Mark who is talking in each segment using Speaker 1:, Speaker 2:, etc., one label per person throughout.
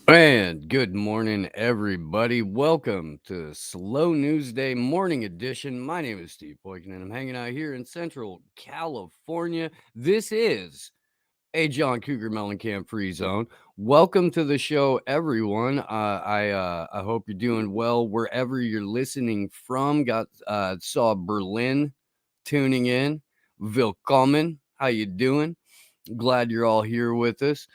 Speaker 1: And good morning, everybody. Welcome to Slow News Day Morning Edition. My name is Steve-Poikonen, and I'm hanging out here in Central California. This is a John Cougar Mellencamp free zone. Welcome to the show, everyone. I hope you're doing well wherever you're listening from. Saw Berlin tuning in. Willkommen. How you doing? Glad you're all here with us.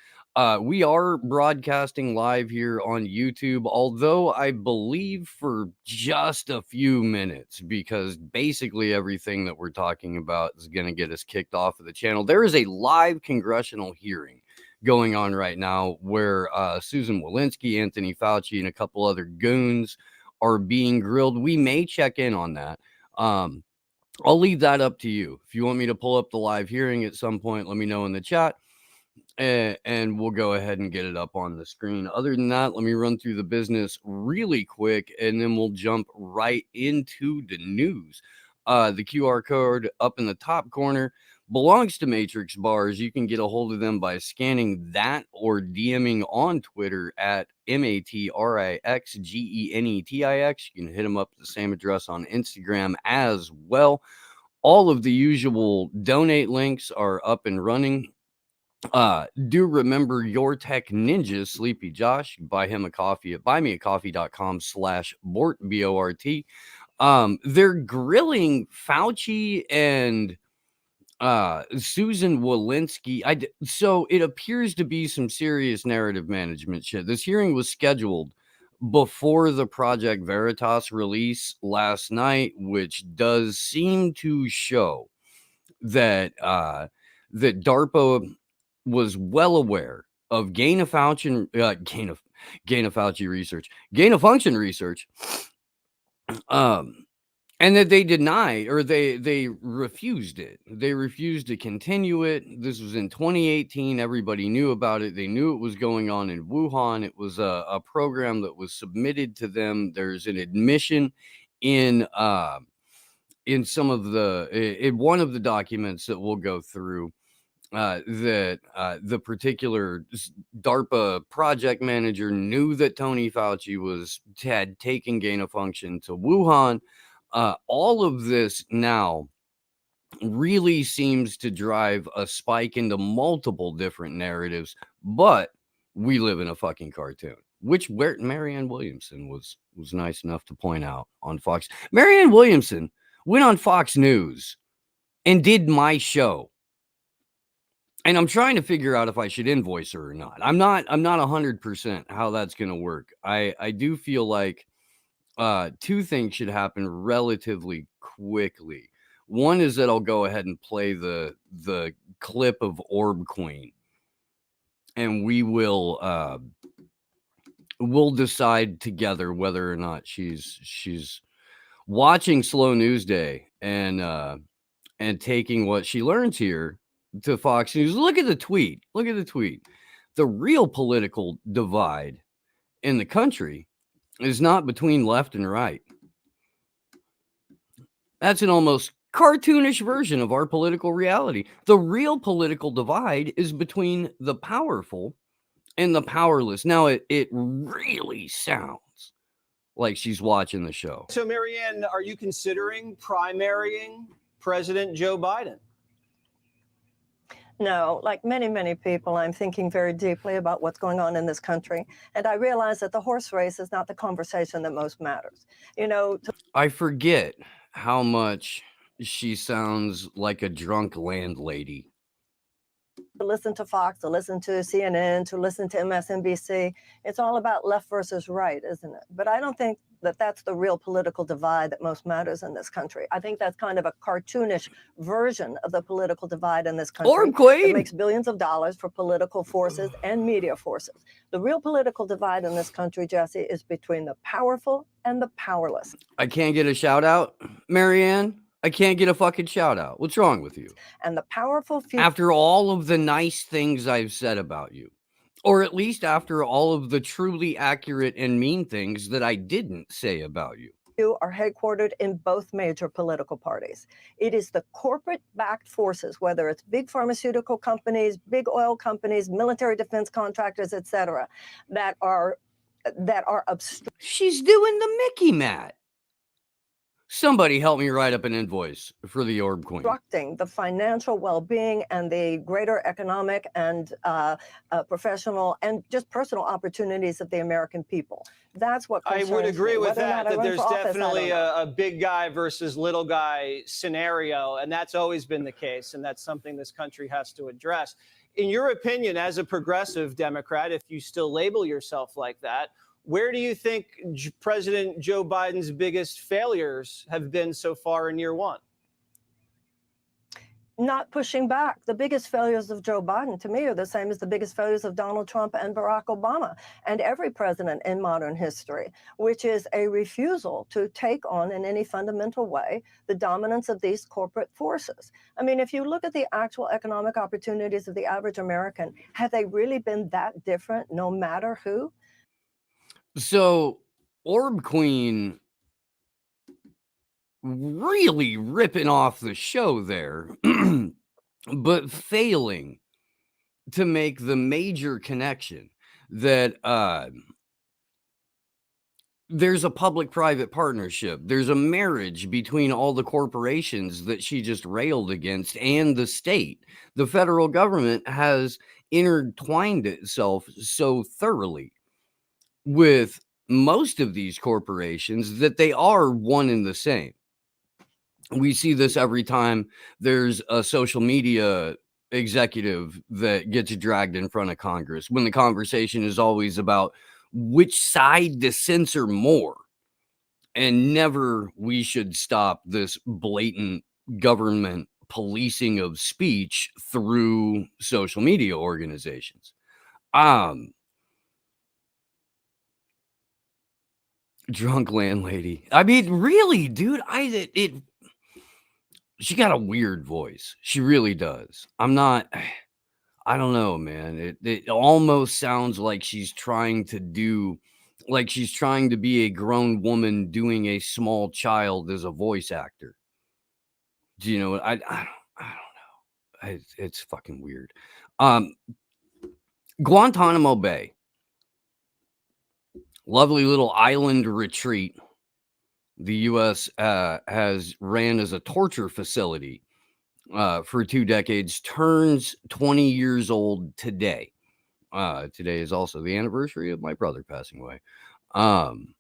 Speaker 1: We are broadcasting live here on YouTube, although I believe for just a few minutes, because basically everything that we're talking about is going to get us kicked off of the channel. There is a live congressional hearing going on right now where Susan Walensky, Anthony Fauci, and a couple other goons are being grilled. We may check in on that. I'll leave that up to you. If you want me to pull up the live hearing at some point, let me know in the chat, and we'll go ahead and get it up on the screen. Other than that, let me run through the business really quick, and then we'll jump right into the news. The QR code up in the top corner belongs to Matrix Bars. You can get a hold of them by scanning that or DMing on Twitter at MATRIXGENETIX. You can hit them up at the same address on Instagram as well. All of the usual donate links are up and running. Do remember your tech ninja, Sleepy Josh. Buy him a coffee at buymeacoffee.com/Bort, BORT. They're grilling Fauci and Susan Walensky. So it appears to be some serious narrative management shit. This hearing was scheduled before the Project Veritas release last night, which does seem to show that that Darpa was well aware of gain of function research, and that they denied, or they refused it. They refused to continue it. This was in 2018. Everybody knew about it. They knew it was going on in Wuhan. It was a program that was submitted to them. There's an admission in some of in one of the documents that we'll go through, that the particular DARPA project manager knew that Tony Fauci had taken gain of function to Wuhan. All of this now really seems to drive a spike into multiple different narratives, but we live in a fucking cartoon, where Marianne Williamson was nice enough to point out on Fox. Marianne Williamson went on Fox News and did my show. And I'm trying to figure out if I should invoice her or not. I'm not 100% how that's going to work. I do feel like two things should happen relatively quickly. One is that I'll go ahead and play the clip of Orb Queen, and we'll decide together whether or not she's watching Slow News Day and taking what she learns here to Fox News. Look at the tweet. The real political divide in the country is not between left and right. That's an almost cartoonish version of our political reality. The real political divide is between the powerful and the powerless. Now, it really sounds like she's watching the show.
Speaker 2: So, Marianne, are you considering primarying President Joe Biden?
Speaker 3: No, like many, many people, I'm thinking very deeply about what's going on in this country. And I realize that the horse race is not the conversation that most matters. You know,
Speaker 1: I forget how much she sounds like a drunk landlady.
Speaker 3: to listen to Fox, to listen to CNN, to listen to MSNBC, it's all about left versus right, isn't it? But I don't think that that's the real political divide that most matters in this country. I think that's kind of a cartoonish version of the political divide in this country. It makes billions of dollars for political forces and media forces. The real political divide in this country, Jesse, is between the powerful and the powerless.
Speaker 1: I can't get a shout out, Marianne. I can't get a fucking shout out. What's wrong with you?
Speaker 3: And the powerful few,
Speaker 1: after all of the nice things I've said about you, or at least after all of the truly accurate and mean things that I didn't say about you.
Speaker 3: are headquartered in both major political parties. It is the corporate-backed forces, whether it's big pharmaceutical companies, big oil companies, military defense contractors, et cetera, that are obstructing.
Speaker 1: She's doing the Mickey Mat. Somebody help me write up an invoice for the Orb Queen.
Speaker 3: The financial well-being and the greater economic and professional and just personal opportunities of the American people. That's what
Speaker 2: I
Speaker 3: concerns
Speaker 2: would agree
Speaker 3: me.
Speaker 2: with
Speaker 3: Whether or
Speaker 2: that,
Speaker 3: not I
Speaker 2: that
Speaker 3: run
Speaker 2: there's
Speaker 3: for office, I
Speaker 2: definitely
Speaker 3: don't know.
Speaker 2: a big guy versus little guy scenario, and that's always been the case, and that's something this country has to address. In your opinion, as a progressive Democrat, if you still label yourself like that, where do you think President Joe Biden's biggest failures have been so far in year one?
Speaker 3: Not pushing back. The biggest failures of Joe Biden, to me, are the same as the biggest failures of Donald Trump and Barack Obama and every president in modern history, which is a refusal to take on in any fundamental way the dominance of these corporate forces. I mean, if you look at the actual economic opportunities of the average American, have they really been that different no matter who?
Speaker 1: So, Orb Queen really ripping off the show there, but failing to make the major connection that there's a public-private partnership. There's a marriage between all the corporations that she just railed against and the state. The federal government has intertwined itself so thoroughly with most of these corporations that they are one and the same. We see this every time there's a social media executive that gets dragged in front of Congress, when the conversation is always about which side to censor more, and never we should stop this blatant government policing of speech through social media organizations. Drunk landlady. I mean, really, dude, she got a weird voice. She really does. I don't know, man. It almost sounds like she's trying to be a grown woman doing a small child as a voice actor. Do you know what? I don't know. It's fucking weird. Guantanamo Bay. Lovely little island retreat the U.S. has ran as a torture facility for 2 decades, turns 20 years old today. Today is also the anniversary of my brother passing away. And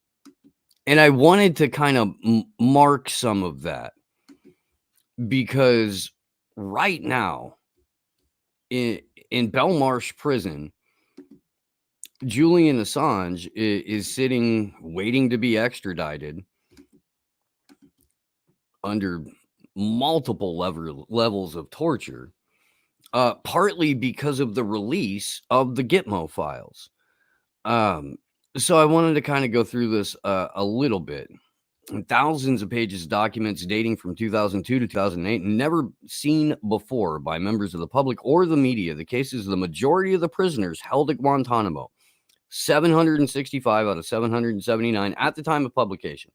Speaker 1: I wanted to kind of mark some of that because right now in Belmarsh prison, Julian Assange is sitting waiting to be extradited under multiple levels of torture, partly because of the release of the Gitmo files. So I wanted to kind of go through this a little bit. Thousands of pages of documents dating from 2002 to 2008, never seen before by members of the public or the media. The cases of the majority of the prisoners held at Guantanamo, 765 out of 779 at the time of publication,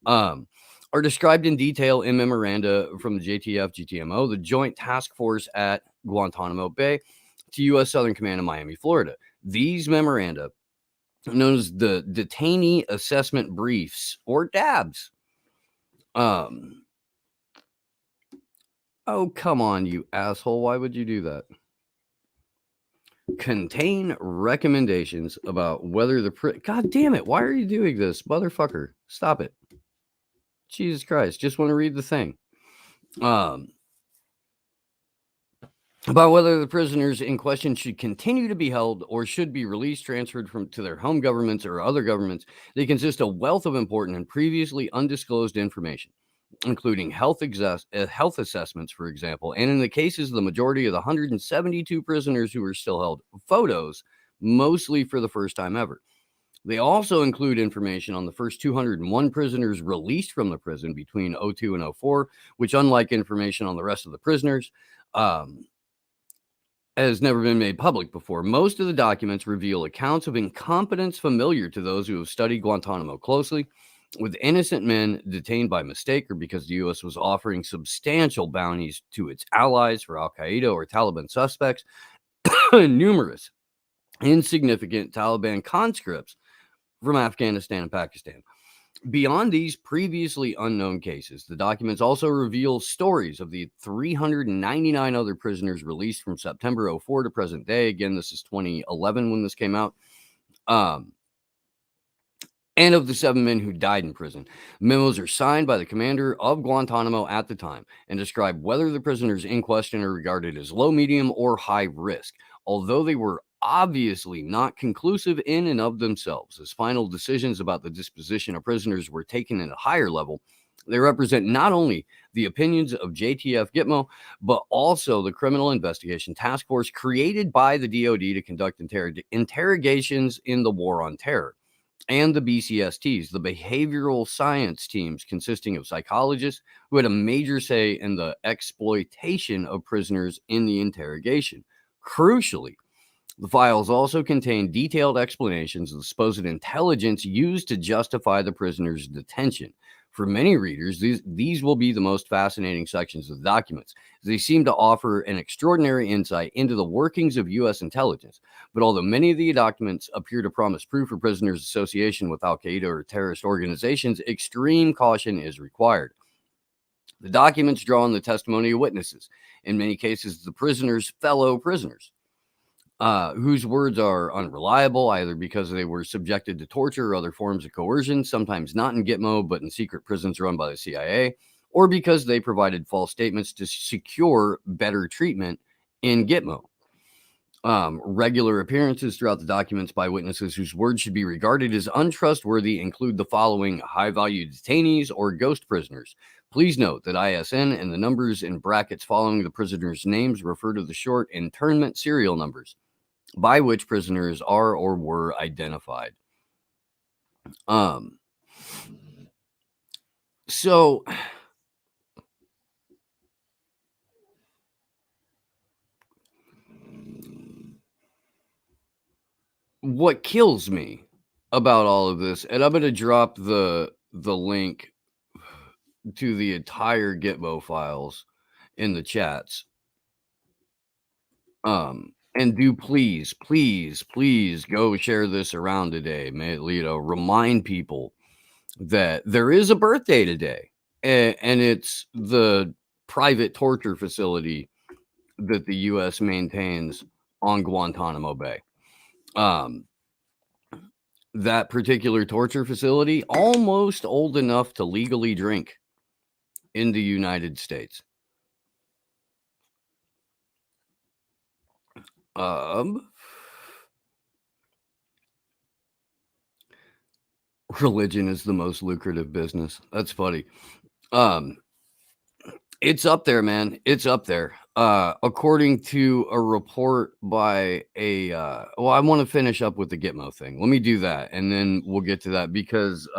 Speaker 1: are described in detail in memoranda from the JTF, GTMO, the Joint Task Force at Guantanamo Bay, to U.S. Southern Command in Miami, Florida. These memoranda, known as the Detainee Assessment Briefs, or DABs. Oh, come on, you asshole. Why would you do that? Contain recommendations about whether the... God damn it. Why are you doing this, motherfucker? Stop it. Jesus Christ. Just want to read the thing. About whether the prisoners in question should continue to be held or should be released, transferred to their home governments or other governments. They consist of a wealth of important and previously undisclosed information, including health assessments, for example, and in the cases of the majority of the 172 prisoners who are still held, photos, mostly for the first time ever. They also include information on the first 201 prisoners released from the prison between 2002 and 2004, which, unlike information on the rest of the prisoners, has never been made public before. Most of the documents reveal accounts of incompetence familiar to those who have studied Guantanamo closely. with innocent men detained by mistake or because the U.S. was offering substantial bounties to its allies for al-Qaeda or Taliban suspects, and numerous insignificant Taliban conscripts from Afghanistan and Pakistan. Beyond these previously unknown cases, the documents also reveal stories of the 399 other prisoners released from September 04 to present day. Again, this is 2011 when this came out. And of the 7 men who died in prison. Memos are signed by the commander of Guantanamo at the time and describe whether the prisoners in question are regarded as low, medium, or high risk, although they were obviously not conclusive in and of themselves, as final decisions about the disposition of prisoners were taken at a higher level. They represent not only the opinions of JTF Gitmo, but also the Criminal Investigation Task Force created by the DoD to conduct interrogations in the War on Terror, and the BCSTs, the behavioral science teams consisting of psychologists who had a major say in the exploitation of prisoners in the interrogation. Crucially, the files also contain detailed explanations of the supposed intelligence used to justify the prisoners' detention. For many readers, these will be the most fascinating sections of the documents. They seem to offer an extraordinary insight into the workings of U.S. intelligence. But although many of the documents appear to promise proof of prisoners' association with al-Qaeda or terrorist organizations, extreme caution is required. The documents draw on the testimony of witnesses, in many cases the prisoners' fellow prisoners, whose words are unreliable, either because they were subjected to torture or other forms of coercion, sometimes not in Gitmo, but in secret prisons run by the CIA, or because they provided false statements to secure better treatment in Gitmo. Regular appearances throughout the documents by witnesses whose words should be regarded as untrustworthy include the following: high-value detainees or ghost prisoners. Please note that ISN and the numbers in brackets following the prisoners' names refer to the short internment serial numbers by which prisoners are or were identified. So what kills me about all of this, and I'm going to drop the link to the entire Gitmo files in the chats. And do please go share this around today. Remind people that there is a birthday today, and it's the private torture facility that the U.S. maintains on Guantanamo Bay. That particular torture facility, almost old enough to legally drink in the United States. Religion is the most lucrative business. That's funny. It's up there, man. It's up there. According to a report by a well, I want to finish up with the Gitmo thing. Let me do that, and then we'll get to that, because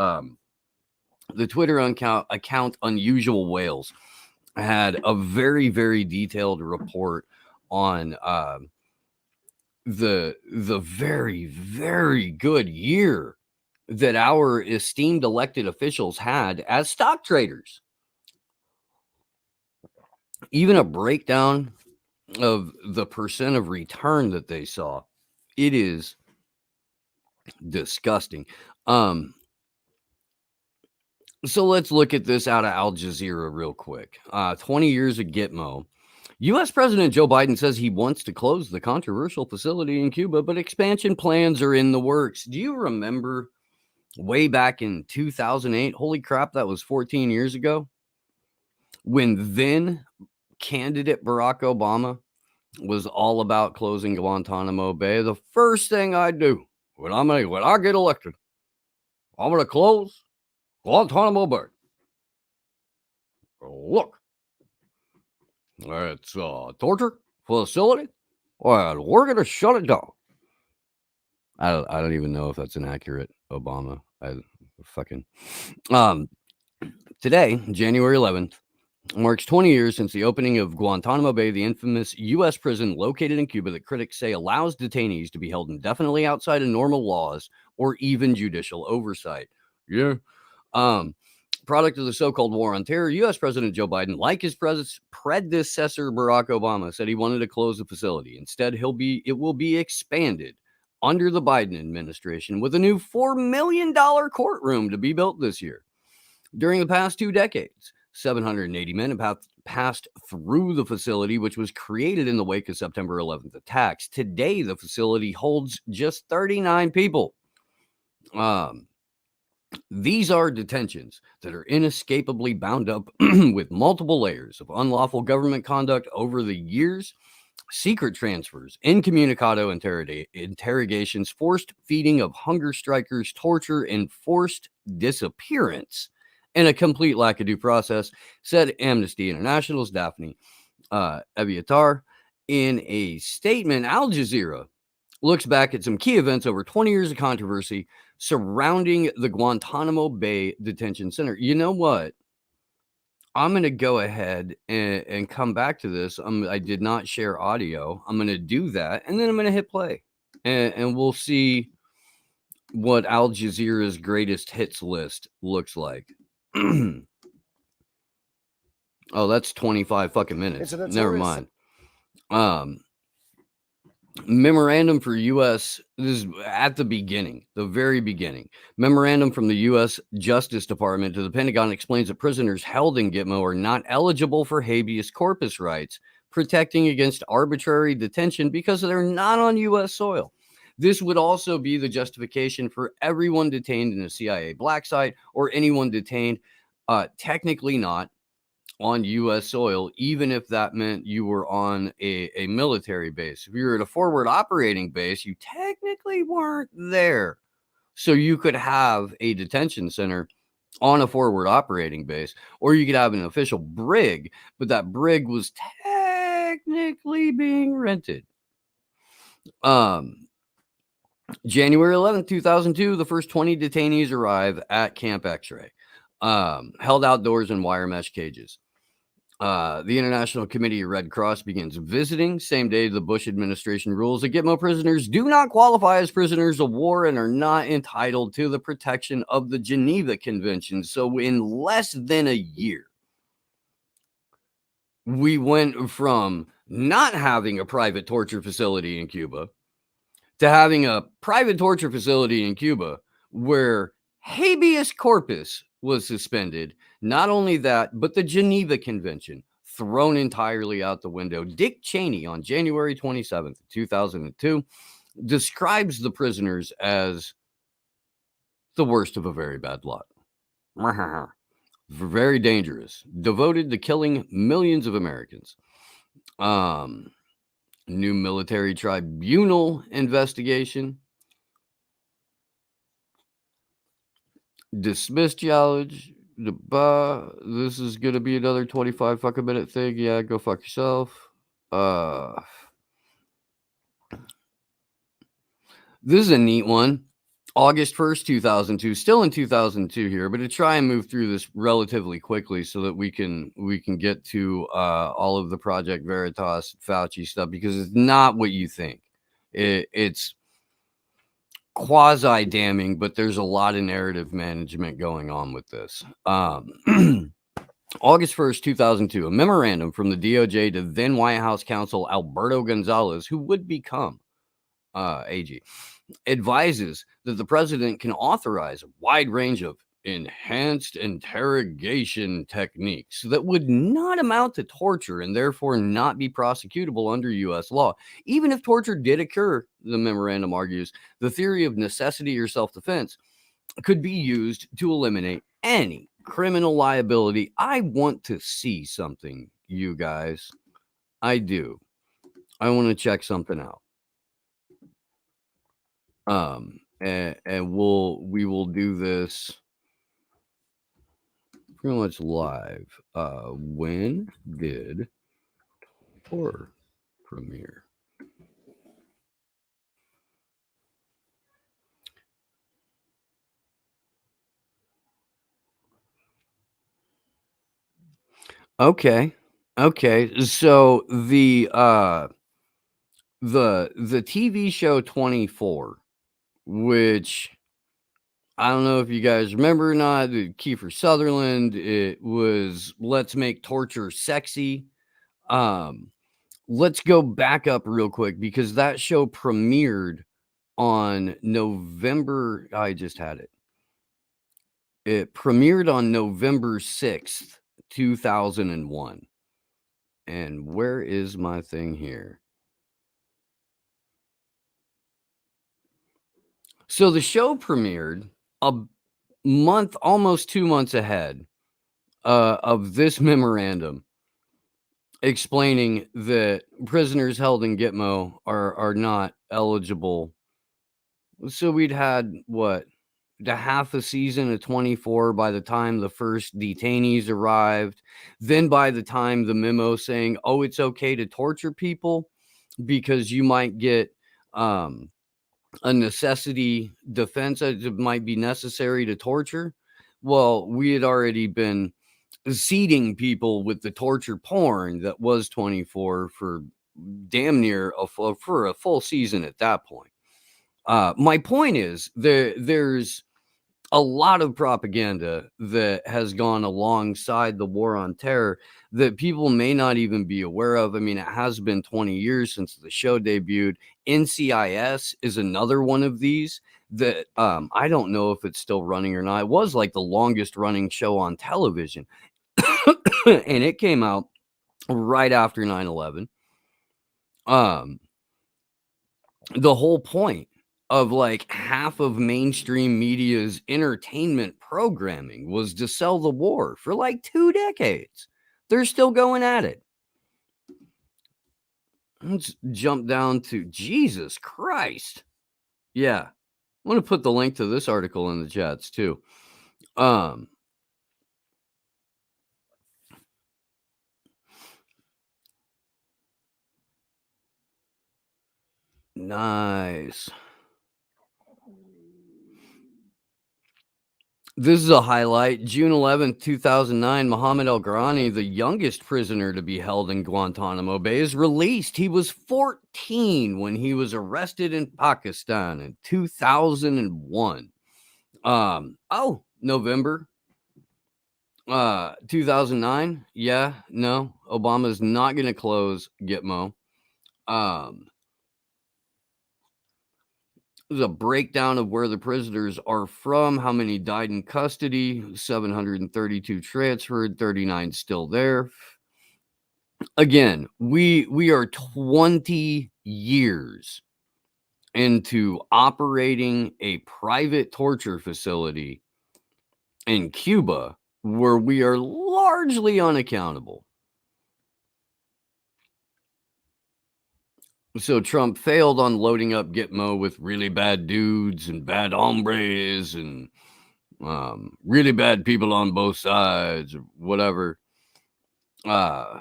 Speaker 1: the Twitter account Unusual Whales had a very, very detailed report on the very, very good year that our esteemed elected officials had as stock traders. Even a breakdown of the percent of return that they saw. It is disgusting. So let's look at this out of Al Jazeera real quick. 20 years of Gitmo. U.S. President Joe Biden says he wants to close the controversial facility in Cuba, but expansion plans are in the works. Do you remember way back in 2008? Holy crap, that was 14 years ago. When then candidate Barack Obama was all about closing Guantanamo Bay. The first thing I do when I get elected, I'm going to close Guantanamo Bay. Look, it's a torture facility, and we're going to shut it down. I don't even know if that's an accurate Obama. Today, January 11th, marks 20 years since the opening of Guantanamo Bay, the infamous U.S. prison located in Cuba that critics say allows detainees to be held indefinitely outside of normal laws or even judicial oversight. Yeah. Product of the so-called war on terror, U.S. President Joe Biden, like his predecessor Barack Obama, said he wanted to close the facility. Instead, it will be expanded under the Biden administration with a new $4 million courtroom to be built this year. During the past 2 decades, 780 men have passed through the facility, which was created in the wake of September 11th attacks. Today, the facility holds just 39 people. These are detentions that are inescapably bound up with multiple layers of unlawful government conduct over the years, secret transfers, incommunicado interrogations, forced feeding of hunger strikers, torture, and forced disappearance, and a complete lack of due process, said Amnesty International's Daphne Abiatar. In a statement, Al Jazeera looks back at some key events over 20 years of controversy surrounding the Guantanamo Bay Detention Center. You know what? I'm going to go ahead and come back to this. I did not share audio. I'm going to do that, and then I'm going to hit play, and we'll see what Al Jazeera's greatest hits list looks like. Oh, that's 25 fucking minutes. Never mind. Memorandum for U.S. This is at the beginning, the very beginning. Memorandum from the U.S. Justice Department to the Pentagon explains that prisoners held in Gitmo are not eligible for habeas corpus rights, protecting against arbitrary detention because they're not on U.S. soil. This would also be the justification for everyone detained in a CIA black site or anyone detained technically not on U.S. soil, even if that meant you were on a military base. If you were at a forward operating base, you technically weren't there. So you could have a detention center on a forward operating base, or you could have an official brig, but that brig was technically being rented. January 11th, 2002, the first 20 detainees arrive at Camp X-Ray, held outdoors in wire mesh cages. The International Committee of Red Cross begins visiting. Same day, the Bush administration rules that Gitmo prisoners do not qualify as prisoners of war and are not entitled to the protection of the Geneva Convention. So in less than a year, we went from not having a private torture facility in Cuba to having a private torture facility in Cuba where habeas corpus was suspended. Not only that, but the Geneva Convention thrown entirely out the window. Dick Cheney on January 27th, 2002 describes the prisoners as the worst of a very bad lot. Very dangerous, devoted to killing millions of Americans. New military tribunal investigation. Dismissed challenge. This is going to be another 25 fucking minute thing. Yeah, go fuck yourself. This is a neat one. August 1st, 2002. Still in 2002 here, but to try and move through this relatively quickly so that we can get to all of the Project Veritas Fauci stuff, because it's not what you think. It's quasi damning, but there's a lot of narrative management going on with this. August 1st, 2002, a memorandum from the DOJ to then White House counsel Alberto Gonzalez, who would become AG, advises that the president can authorize a wide range of enhanced interrogation techniques that would not amount to torture and therefore not be prosecutable under U.S. law. Even if torture did occur, the memorandum argues, the theory of necessity or self-defense could be used to eliminate any criminal liability. I want to see something, you guys. I do. I want to check something out. And we will do this pretty much live. When did Tor premiere? Okay. So the TV show 24, which I don't know if you guys remember or not, Kiefer Sutherland, it was Let's Make Torture Sexy. Let's go back up real quick because that show premiered on November. I just had it. It premiered on November 6th, 2001. And where is my thing here? So the show premiered a month, almost 2 months ahead of this memorandum explaining that prisoners held in Gitmo are not eligible. So we'd had what, the half a season of 24 by the time the first detainees arrived. Then by the time the memo saying, oh, it's okay to torture people because you might get a necessity defense, it might be necessary to torture. Well, we had already been seeding people with the torture porn that was 24 for damn near for a full season at that point. My point is there's a lot of propaganda that has gone alongside the war on terror that people may not even be aware of. I mean, it has been 20 years since the show debuted. NCIS is another one of these that I don't know if it's still running or not. It was like the longest running show on television. And it came out right after 9/11. The whole point of like half of mainstream media's entertainment programming was to sell the war for like 2 decades. They're still going at it. Let's jump down to Jesus Christ. Yeah. I'm going to put the link to this article in the chats too. Nice. This is a highlight. June 11th, 2009, Mohammed El-Garani, the youngest prisoner to be held in Guantanamo Bay, is released. He was 14 when he was arrested in Pakistan in 2001. November 2009. Yeah, no, Obama's not going to close Gitmo. There's a breakdown of where the prisoners are from, how many died in custody, 732 transferred, 39 still there. Again, we are 20 years into operating a private torture facility in Cuba where we are largely unaccountable. So Trump failed on loading up Gitmo with really bad dudes and bad hombres and really bad people on both sides or whatever. Yeah.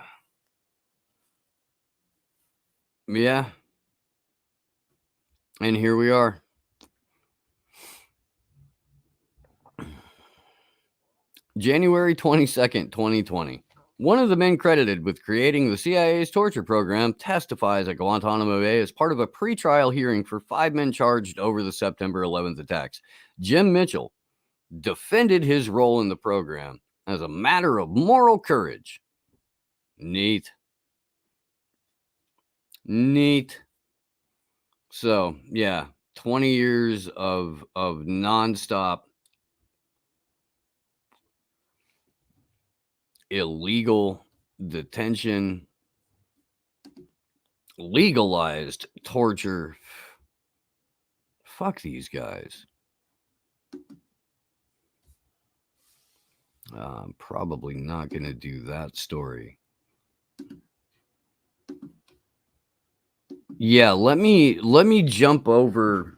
Speaker 1: And here we are. January 22nd, 2020. One of the men credited with creating the CIA's torture program testifies at Guantanamo Bay as part of a pretrial hearing for 5 men charged over the September 11th attacks. Jim Mitchell defended his role in the program as a matter of moral courage. Neat. So, yeah, 20 years of nonstop illegal detention, legalized torture. Fuck these guys. I'm probably not going to do that story. Yeah, let me jump over.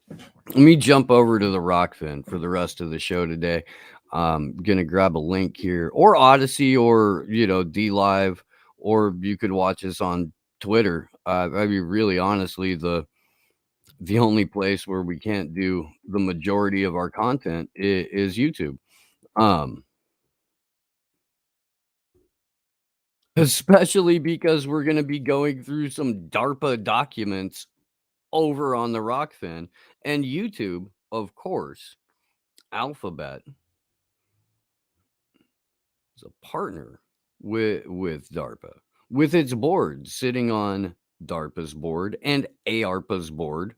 Speaker 1: Let me jump over to the Rockfin for the rest of the show today. I'm gonna grab a link here, or Odyssey, or D Live, or you could watch us on Twitter. I mean, really, honestly, the only place where we can't do the majority of our content is YouTube. Especially because we're going to be going through some Darpa documents over on the Rockfin and YouTube, of course. Alphabet is a partner with DARPA, with its board sitting on DARPA's board and IARPA's board,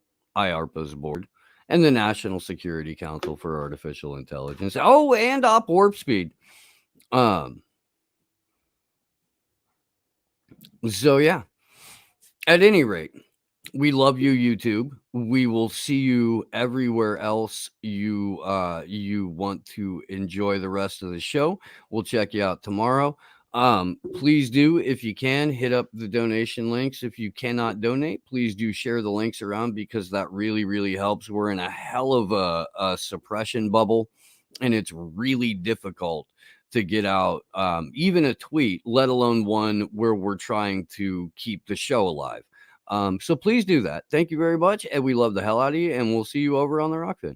Speaker 1: and the National Security Council for Artificial Intelligence. Oh, and Op Warp Speed. So yeah, at any rate, we love you, YouTube. We will see you everywhere else you want to enjoy the rest of the show. We'll check you out tomorrow. Please do, if you can, hit up the donation links. If you cannot donate, please do share the links around, because that really, really helps. We're in a hell of a suppression bubble, and it's really difficult to get out even a tweet, let alone one where we're trying to keep the show alive. So please do that. Thank you very much. And we love the hell out of you. And we'll see you over on the Rockfin.